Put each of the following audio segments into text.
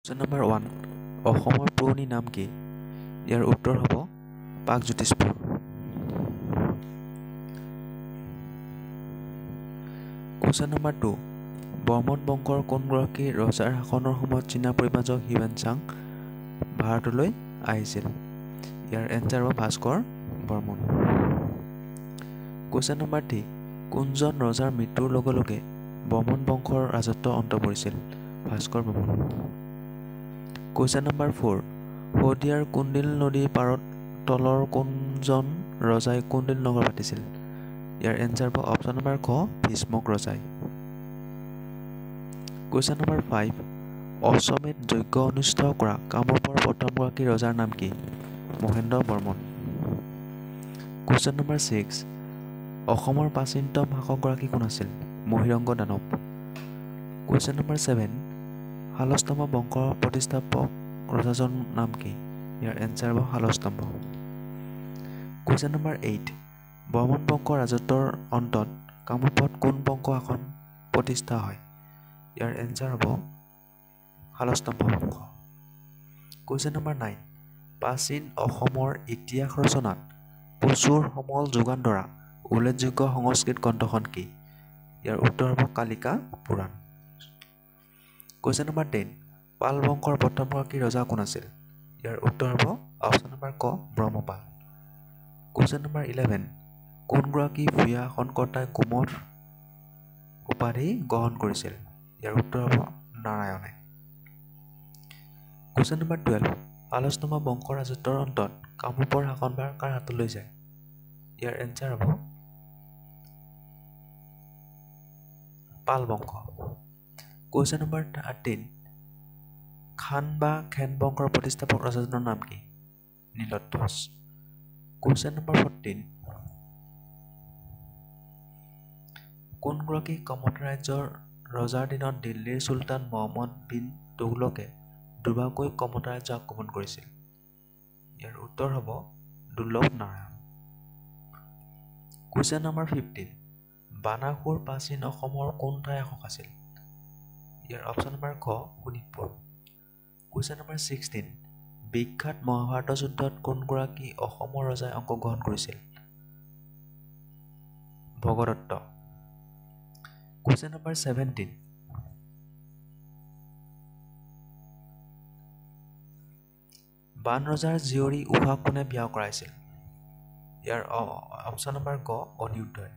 Question number 1. অসমৰ পুৰণি নাম কি? ইয়াৰ উত্তৰ হ'ব প্ৰাগজ্যোতিষপুৰ। Question number 2. বৰ্মন বংশৰ কোনগৰাকী ৰজাৰ শাসনৰ সময়ত চীনা পৰিব্ৰাজক হিউৱেনচাং ভাৰতলৈ আহিছিল? ইয়াৰ এনচাৰ হ'ব ভাস্কৰ বৰ্মন। Question number 3. কোনজন ৰজাৰ মৃত্যুৰ লগে লগে বৰ্মন বংশৰ ৰাজত্ব অন্ত পৰিছিল? ভাস্কৰ বৰ্মন। Question number 4. শদিয়াৰ কুন্দিল নদীৰ পাৰত তলৰ কোনজন ৰজাই কুন্দিল নগৰ পাতিছিল? ইয়াৰ এনচাৰ হ'ব অপশ্যন নম্বৰ ক ভীষ্মক ৰজাই। Question number 5. অশ্বমেধ যজ্ঞ অনুষ্ঠিত কৰা কামৰূপৰ প্ৰথমগৰাকী ৰজাৰ নাম কি? মহেন্দ্ৰ বৰ্মন। Question number 6. অসমৰ প্ৰাচীনতম শাসকগৰাকী কোন আছিল? মহীৰংগ দানৱ। Question number 7. শালস্তম্ভ বংশৰ প্ৰতিষ্ঠাপক ৰজাজন নাম কি? ইয়াৰ এনচাৰ হ'ব শালস্তম্ভ। Question number 8. বৰ্মন বংশৰ ৰাজত্বৰ অন্তত কামৰূপত কোন বংশ শাসন প্ৰতিষ্ঠা হয়? ইয়াৰ এনচাৰ হ'ব শালস্তম্ভ বংশ। Question number 9. প্ৰাচীন অসমৰ ইতিহাস ৰচনাত প্ৰচুৰ সমল যোগান ধৰা উল্লেখযোগ্য সংস্কৃত গ্ৰন্থখন কি? ইয়াৰ উত্তৰ হ'ব কালিকা পুৰাণ। Question number 10. পাল বংশৰ প্ৰথমগৰাকী ৰজা কোন আছিল? ইয়াৰ উত্তৰ হ'ব অপশ্যন নম্বৰ ক ব্ৰহ্মপাল। Question number 11. কোনগৰাকী ভূঞা শাসনকৰ্তাই কুমঠ উপাধি গ্ৰহণ কৰিছিল? ইয়াৰ উত্তৰ হ'ব নাৰায়ণে। Question number 12. শালস্তম্ভ বংশৰ ৰাজত্বৰ অন্তত কামৰূপৰ শাসনভাৰ কাৰ হাতলৈ যায়? ইয়াৰ এনচাৰ হ'ব পাল বংশ। Question number 13. খান বা খেন বংশৰ প্ৰতিষ্ঠাপক ৰজাজনৰ নাম কি? নীলধ্বজ। Question number 14. কোনগৰাকী কমতা ৰাজ্যৰ ৰজাৰ দিনত দিল্লীৰ চুলতান মহম্মদ বিন তুগলকে দুবাৰকৈ কমতা ৰাজ্য আক্ৰমণ কৰিছিল? ইয়াৰ উত্তৰ হ'ব দুৰ্লভ নাৰায়ণ। Question number 15. বানাসুৰ প্ৰাচীন অসমৰ কোন ঠাইৰ শাসক আছিল? ইয়াৰ অপশ্যন নম্বৰ খ শোণিতপুৰ। Question number 16. বিখ্যাত মহাভাৰত যুদ্ধত কোনগৰাকী অসমৰ ৰজাই অংশগ্ৰহণ কৰিছিল? ভগদত্ত। Question number 17. বান ৰজাৰ জীয়ৰী উষা কোনে বিয়া কৰাইছিল? ইয়াৰ অপশ্যন নম্বৰ ক অনিৰুদ্ধই।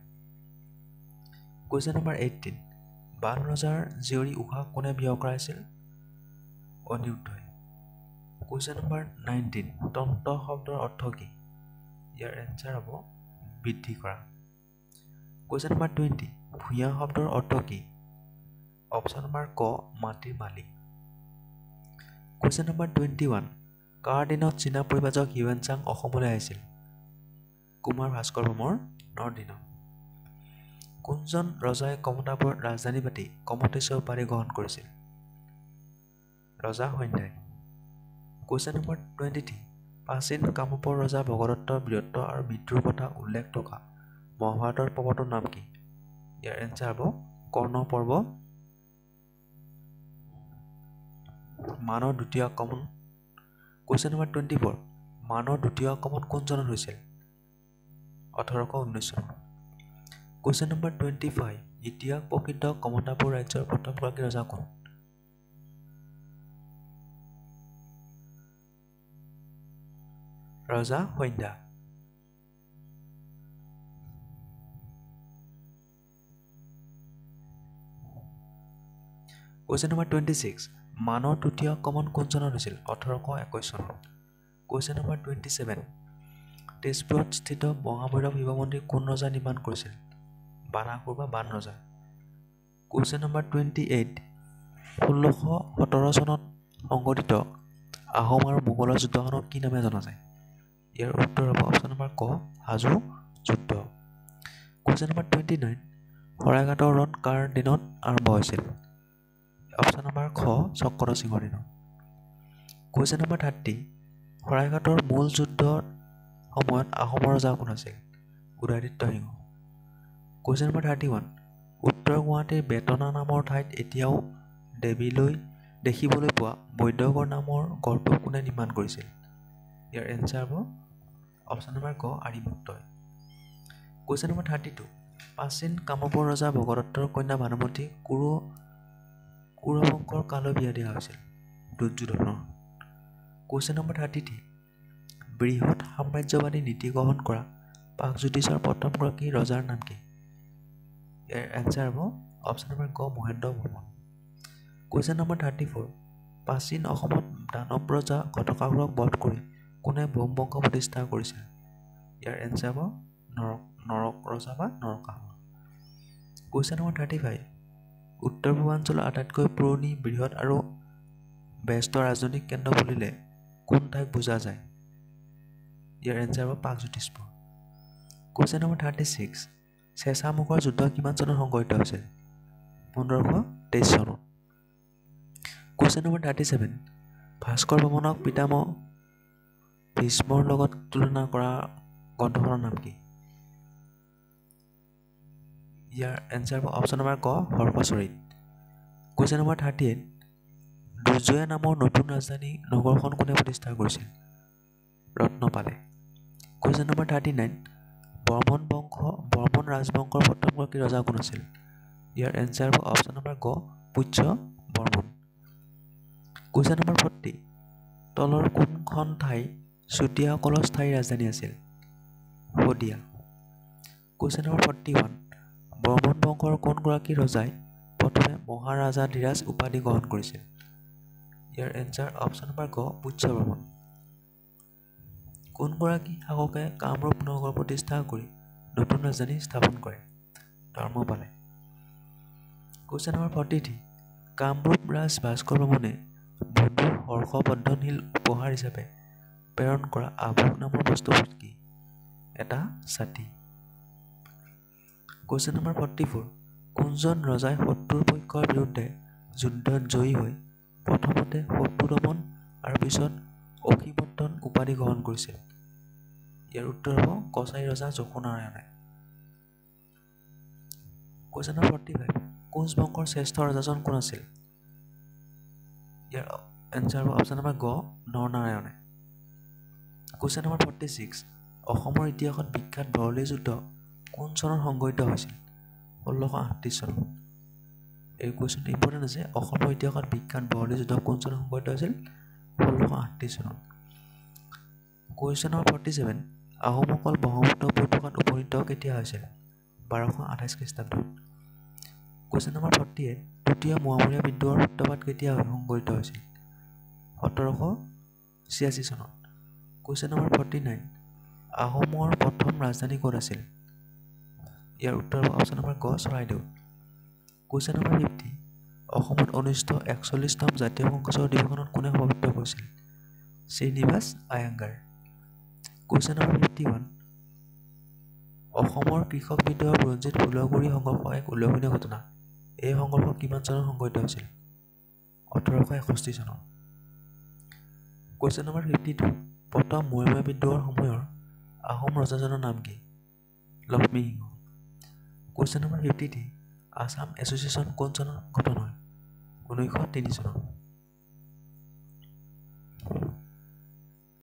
Question number 18. বান ৰজাৰ জীয়ৰী উষা কোনে বিয়া কৰাইছিল? অনিৰুদ্ধই। Question number 19. তন্ত্ৰ শব্দৰ অৰ্থ কি? ইয়াৰ এনচাৰ হ'ব বৃদ্ধি কৰা। Question number 20. ভূঞা শব্দৰ অৰ্থ কি? অপশ্যন নম্বৰ ক মাটিৰ মালিক। Question number 21. কাৰ দিনত চীনা পৰিব্ৰাজক হিউৱেনচাং অসমলৈ আহিছিল? কুমাৰ ভাস্কৰ বৰ্মনৰ দিনত। কোনজন ৰজাই কমতাপুৰত ৰাজধানী পাতি কমতেশ্বৰ উপাধি গ্ৰহণ কৰিছিল? ৰজা সন্ধ্যাই। Question number 23. প্ৰাচীন কামৰূপৰ ৰজা ভগদত্তৰ বীৰত্ব আৰু বিদ্ৰোহৰ কথা উল্লেখ থকা মহাভাৰতৰ পৰ্বতৰ নাম কি? ইয়াৰ এনচাৰ হ'ব কৰ্ণ পৰ্ব। মানৰ দ্বিতীয় আক্ৰমণ। Question number 24. মানৰ দ্বিতীয় আক্ৰমণ কোন চনত হৈছিল? 1819 চনত। Question number 25. ইতিহাস প্ৰসিদ্ধ কমতাপুৰ ৰাজ্যৰ প্ৰথমগৰাকী ৰজা কোন? ৰজা সন্ধ্যা। Question number 26. মানৰ তৃতীয় আক্ৰমণ কোন চনত হৈছিল? 1821 চনত। Question number 27. তেজপুৰত স্থিত মহাভৈৰৱ শিৱ মন্দিৰ কোন ৰজাই নিৰ্মাণ কৰিছিল? বানাসুৰ বা বান ৰজা। Question number 28. 1617 চনত সংঘটিত আহোম আৰু মোগলৰ যুদ্ধখনক কি নামে জনা যায়? ইয়াৰ উত্তৰ হ'ব অপশ্যন নম্বৰ ক হাজো যুদ্ধ। Question number 29. শৰাইঘাটৰ ৰণ কাৰ দিনত আৰম্ভ হৈছিল? অপশ্যন নম্বৰ খ চক্ৰধৰ সিংহৰ দিনত। Question number 30. শৰাইঘাটৰ মূল যুদ্ধৰ সময়ত আহোমৰ ৰজা কোন আছিল? উদয়াদিত্য সিংহ। Question number 31. উত্তৰ গুৱাহাটীৰ বেতনা নামৰ ঠাইত এতিয়াও দেৱীলৈ দেখিবলৈ পোৱা বৈদ্যগড় নামৰ গড়টো কোনে নিৰ্মাণ কৰিছিল? ইয়াৰ এনচাৰ হ'ব অপশ্যন নম্বৰ ক আৰ্যভট্টই। কুৱেশ্যন নম্বৰ 32 প্ৰাচীন কামৰূপৰ ৰজা ভগদত্তৰ কন্যা ভানুমতী কুৰুবংশৰ কালৈ বিয়া দিয়া হৈছিল? দুৰ্যোধনৰ। কুৱেশ্যন নম্বৰ 33 বৃহৎ সাম্ৰাজ্যবাদী নীতি গ্ৰহণ কৰা প্ৰাগজ্যোতিষৰ প্ৰথমগৰাকী ৰজাৰ নাম কি? ইয়াৰ এনচাৰ হ'ব অপশ্যন নম্বৰ ক মহেন্দ্ৰ বৰ্মন। কুৱেশ্যন নম্বৰ 34 প্ৰাচীন অসমত দানৱ ৰজা ঘটকাসুৰক বধ কৰি কোনে ভৌম বংশ প্ৰতিষ্ঠা কৰিছিল? ইয়াৰ এনচাৰ হ'ব নৰক ৰজা বা নৰকাসুৰ। কুৱেশ্যন নম্বৰ 35 উত্তৰ পূৰ্বাঞ্চলৰ আটাইতকৈ পুৰণি বৃহৎ আৰু ব্যস্ত ৰাজনৈতিক কেন্দ্ৰ বুলিলে কোন ঠাইক বুজা যায়? ইয়াৰ এনচাৰ হ'ব প্ৰাগজ্যোতিষপুৰ। কুৱেশ্যন নম্বৰ 36 চেঁচামুখৰ যুদ্ধ কিমান চনত সংঘটিত হৈছিল? 1523 চনত। কুৱেশ্যন নম্বৰ 37 ভাস্কৰ বৰ্মনক পিতামহ ভীষ্মৰ লগত তুলনা কৰা গ্ৰন্থখনৰ নাম কি? ইয়াৰ এনচাৰ হ'ব অপশ্যন নম্বৰ ক হৰ্ষচৰিত। কুৱেশ্যন নম্বৰ 38 দুৰ্জয় নামৰ নতুন ৰাজধানী নগৰখন কোনে প্ৰতিষ্ঠা কৰিছিল? ৰত্নপালে। কুৱেশ্যন নম্বৰ 39 বৰ্মন ৰাজবংশৰ প্ৰথমগৰাকী ৰজা কোন আছিল? ইয়াৰ এনচাৰ হ'ব অপশ্যন নম্বৰ ক পুষ্য বৰ্মন। কুৱেশ্যন নম্বৰ 40 তলৰ কোনখন ঠাই চুতীয়াসকলৰ স্থায়ী ৰাজধানী আছিল? শদিয়া। কুৱেশ্যন নম্বৰ 41 বৰ্মন বংশৰ কোনগৰাকী ৰজাই প্ৰথমে মহাৰাজাধিৰাজ উপাধি গ্ৰহণ কৰিছিল? ইয়াৰ এনচাৰ অপশ্যন নম্বৰ ক পুষ্য বৰ্মন। কোনগৰাকী শাসকে কামৰূপ নগৰ প্ৰতিষ্ঠা কৰি নতুন ৰাজধানী স্থাপন কৰে? ধৰ্মপালে। কুৱেশ্যন নম্বৰ 43 কামৰূপ ৰাজ ভাস্কৰ বৰ্মনে বধূৰ হৰ্ষবৰ্ধনশীল উপহাৰ হিচাপে প্ৰেৰণ কৰা আভোগ নামৰ বস্তুবোৰ কি? এটা ছাতি। কুৱেশ্যন নম্বৰ 44 কোনজন ৰজাই শত্ৰুৰ পক্ষৰ বিৰুদ্ধে যুদ্ধত জয়ী হৈ প্ৰথমতে শত্ৰু দমন আৰু পিছত অসীমৰ্দন উপাধি গ্ৰহণ কৰিছিল? ইয়াৰ উত্তৰ হ'ব কছাৰী ৰজা যশোনাৰায়ণে। কুৱেশ্যন নম্বৰ 45 কোচ বংশৰ শ্ৰেষ্ঠ ৰজাজন কোন আছিল? ইয়াৰ এনচাৰ হ'ব অপশ্যন নম্বৰ গ নৰনাৰায়ণে। কুৱেশ্যন নম্বৰ 46 অসমৰ ইতিহাসত বিখ্যাত বৰলী যুদ্ধ কোন চনত সংঘটিত হৈছিল? 1638 চনত। এই কুৱেশ্যনটো ইম্পৰ্টেণ্ট আছে। অসমৰ ইতিহাসত বিখ্যাত বৰলী যুদ্ধ কোন চনত সংঘটিত হৈছিল? 1638 চনত। কুৱেশ্যন নম্বৰ 47 আহোমসকল ব্ৰহ্মপুত্ৰ উপত্যকাত উপনীত কেতিয়া হৈছিল? 1228 খ্ৰীষ্টাব্দত। কুৱেশ্যন নম্বৰ 48 তৃতীয় মোৱামৰীয়া বিদ্ৰোহৰ সূত্ৰপাত কেতিয়া সংঘটিত হৈছিল? 1786 চনত। কুৱেশ্যন নম্বৰ 49 আহোমৰ প্ৰথম ৰাজধানী ক'ত আছিল? ইয়াৰ উত্তৰ হ'ব অপশ্যন নম্বৰ ক চৰাইদেউ। কুৱেশ্যন নম্বৰ 50 অসমত অনুষ্ঠিত 41তম জাতীয় কংগ্ৰেছৰ অধিৱেশনত কোনে সভাপতিত্ব কৰিছিল? শ্ৰীনিবাস আয়াংগাৰ। কুৱেশ্যন নম্বৰ 51 অসমৰ কৃষক বিদ্ৰোহৰ বুৰঞ্জীত ফুলগুৰি সংঘৰ্ষ এক উল্লেখনীয় ঘটনা। এই সংঘৰ্ষ কিমান চনত সংঘটিত হৈছিল? 1861 চনত। কুৱেশ্যন নম্বৰ 52 প্ৰথম মোৱামৰীয়া বিদ্ৰোহৰ সময়ৰ আহোম ৰজাজনৰ নাম কি? Lakshmi Singha. Question number 53 Assam association কোন চনত গঠন হয়? 1903 চনত।